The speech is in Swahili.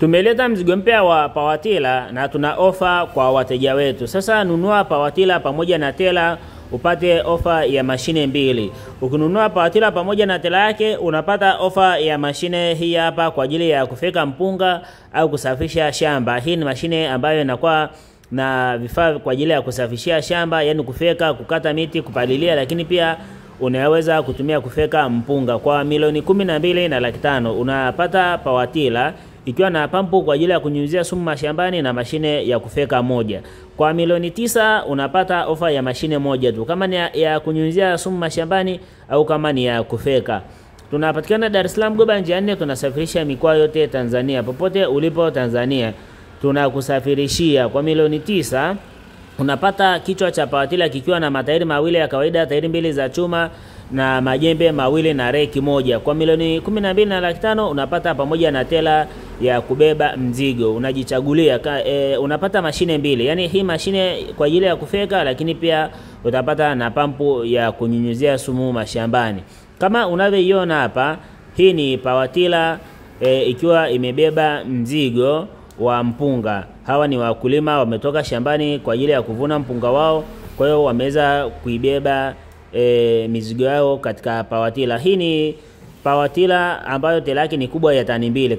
Tumeleta mzigo mpya wa pawatila na tuna ofa kwa wateja wetu. Sasa nunua pawatila pamoja na tela upate ofa ya mashine mbili. Ukinunua pawatila pamoja na tela yake unapata ofa ya mashine hii hapa kwa ajili ya kufeka mpunga au kusafisha shamba. Hii ni mashine ambayo inakuwa na vifaa kwa ajili ya kusafishia shamba, yani kufeka, kukata miti, kupalilia, lakini pia unaweza kutumia kufeka mpunga. Kwa milioni 12,500,000 unapata pawatila ikiwa na pampu kwa ajili ya kunyunyizia sumu mashambani na mashine ya kufeka moja. Kwa milioni 9 unapata ofa ya mashine moja tu, kama ni ya kunyunyizia sumu mashambani au kama ni ya kufeka. Tunapatikana Dar es Salaam Goba njia 4, tunasafirisha mikoa yote Tanzania. Popote ulipo Tanzania tunakusafirishia. Kwa milioni 9 unapata kichwa cha pawatila kikiwa na matairi mawili ya kawaida, tairi mbili za chuma na majembe mawili na reki moja. Kwa milioni 12,500,000 unapata pamoja na tela ya kubeba mzigo. Unajichagulia, unapata mashine mbili. Yani hii mashine kwa ajili ya kufeka, lakini pia utapata na pampu ya kunyunyizia sumu mashambani. Kama unavyoiona hapa, hii ni pawatila ikiwa imebeba mzigo wa mpunga. Hawa ni wakulima wametoka shambani kwa ajili ya kuvuna mpunga wao, kwa hiyo wameweza kuibeba mizigo yao katika pawatila. Hii ni pawatila ambayo tela yake ni kubwa ya tani 2.